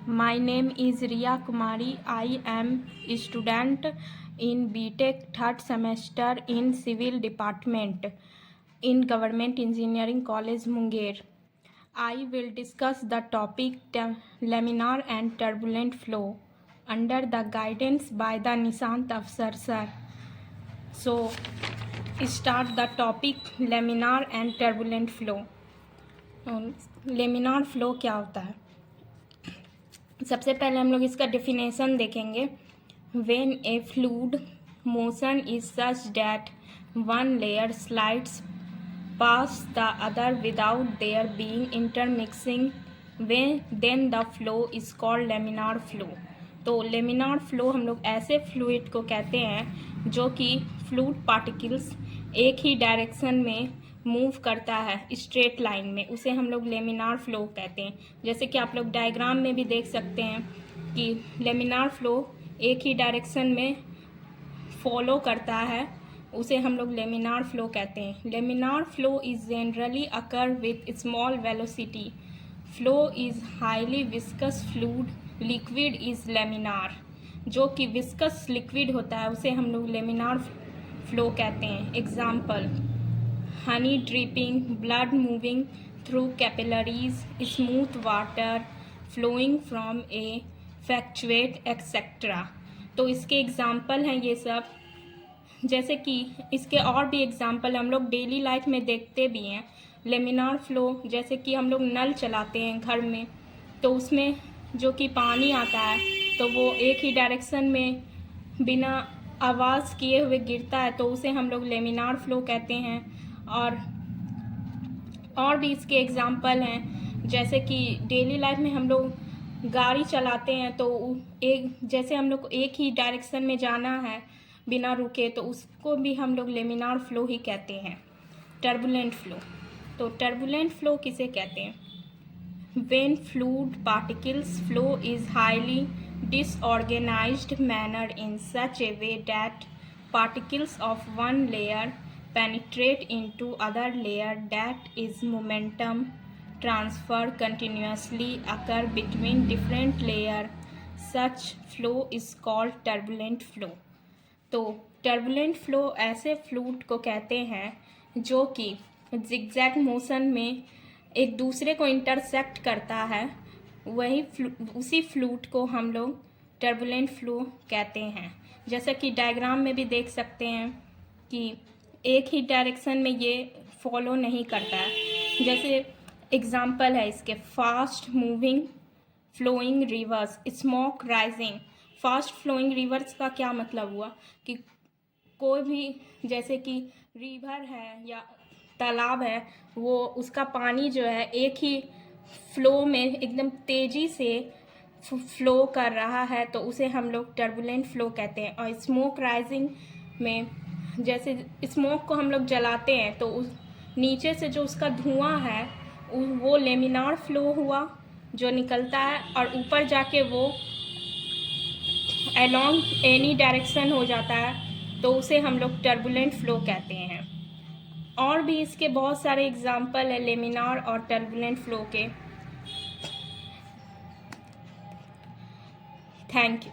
My name is Riya Kumari. I am a student in BTech third semester in Civil Department in Government Engineering College, Munger. I will discuss the topic laminar and turbulent flow under the guidance by the Nishant Afsar sir. So, start the topic laminar and turbulent flow. Laminar flow क्या होता है? सबसे पहले हम लोग इसका definition देखेंगे. When a fluid motion is such that one layer slides past the other without there being intermixing then the flow is called laminar flow. तो लेमिनार फ्लो हम लोग ऐसे फ्लूइड को कहते हैं जो कि फ्लूइड पार्टिकल्स एक ही डायरेक्शन में मूव करता है स्ट्रेट लाइन में, उसे हम लोग लेमिनार फ्लो कहते हैं. जैसे कि आप लोग डायग्राम में भी देख सकते हैं कि लेमिनार फ्लो एक ही डायरेक्शन में फॉलो करता है, उसे हम लोग लेमिनार फ्लो कहते हैं. Laminar flow is generally occur with small velocity. Flow is highly viscous fluid. Liquid is laminar. जो कि विस्कस लिक्विड होता है उसे हम लोग लेमिनार फ्लो कहते हैं. Example: honey dripping, blood moving through capillaries, smooth water flowing from a fluctuate etc. तो इसके एग्जाम्पल हैं ये सब. जैसे कि इसके और भी एग्जाम्पल हम लोग डेली लाइफ में देखते भी हैं. लेमिनार फ्लो जैसे कि हम लोग नल चलाते हैं घर में, तो उसमें जो कि पानी आता है तो वो एक ही डायरेक्शन में बिना आवाज़ किए हुए गिरता है, तो उसे हम लोग लेमिनार फ्लो कहते हैं. और भी इसके एग्जाम्पल हैं. जैसे कि डेली लाइफ में हम लोग गाड़ी चलाते हैं तो जैसे हम लोग को एक ही डायरेक्शन में जाना है बिना रुके, तो उसको भी हम लोग लेमिनार फ्लो ही कहते हैं. Turbulent flow. तो टर्बुलेंट फ्लो किसे कहते हैं? When fluid particles flow is highly disorganised manner in such A way that particles of one layer penetrate into other layer, that is momentum transfer continuously occur between different layer. Such flow is called turbulent flow. तो turbulent flow ऐसे fluid को कहते हैं जो कि zigzag motion में एक दूसरे को इंटरसेक्ट करता है. उसी फ्लूइड को हम लोग टर्बुलेंट फ्लो कहते हैं. जैसा कि डायग्राम में भी देख सकते हैं कि एक ही डायरेक्शन में ये फॉलो नहीं करता है. जैसे एग्जाम्पल है इसके: fast moving flowing rivers, smoke rising. Fast flowing rivers का क्या मतलब हुआ कि कोई भी जैसे कि रिवर है या तालाब है, वो उसका पानी जो है एक ही फ्लो में एकदम तेज़ी से फ्लो कर रहा है, तो उसे हम लोग टर्बुलेंट फ्लो कहते हैं. और स्मोक राइजिंग में जैसे स्मोक को हम लोग जलाते हैं तो उस नीचे से जो उसका धुआं है वो लेमिनार फ्लो हुआ जो निकलता है, और ऊपर जाके वो अलोंग एनी डायरेक्शन हो जाता है, तो उसे हम लोग टर्बुलेंट फ्लो कहते हैं. और भी इसके बहुत सारे एग्जाम्पल है लेमिनार और टर्बुलेंट फ्लो के. Thank you.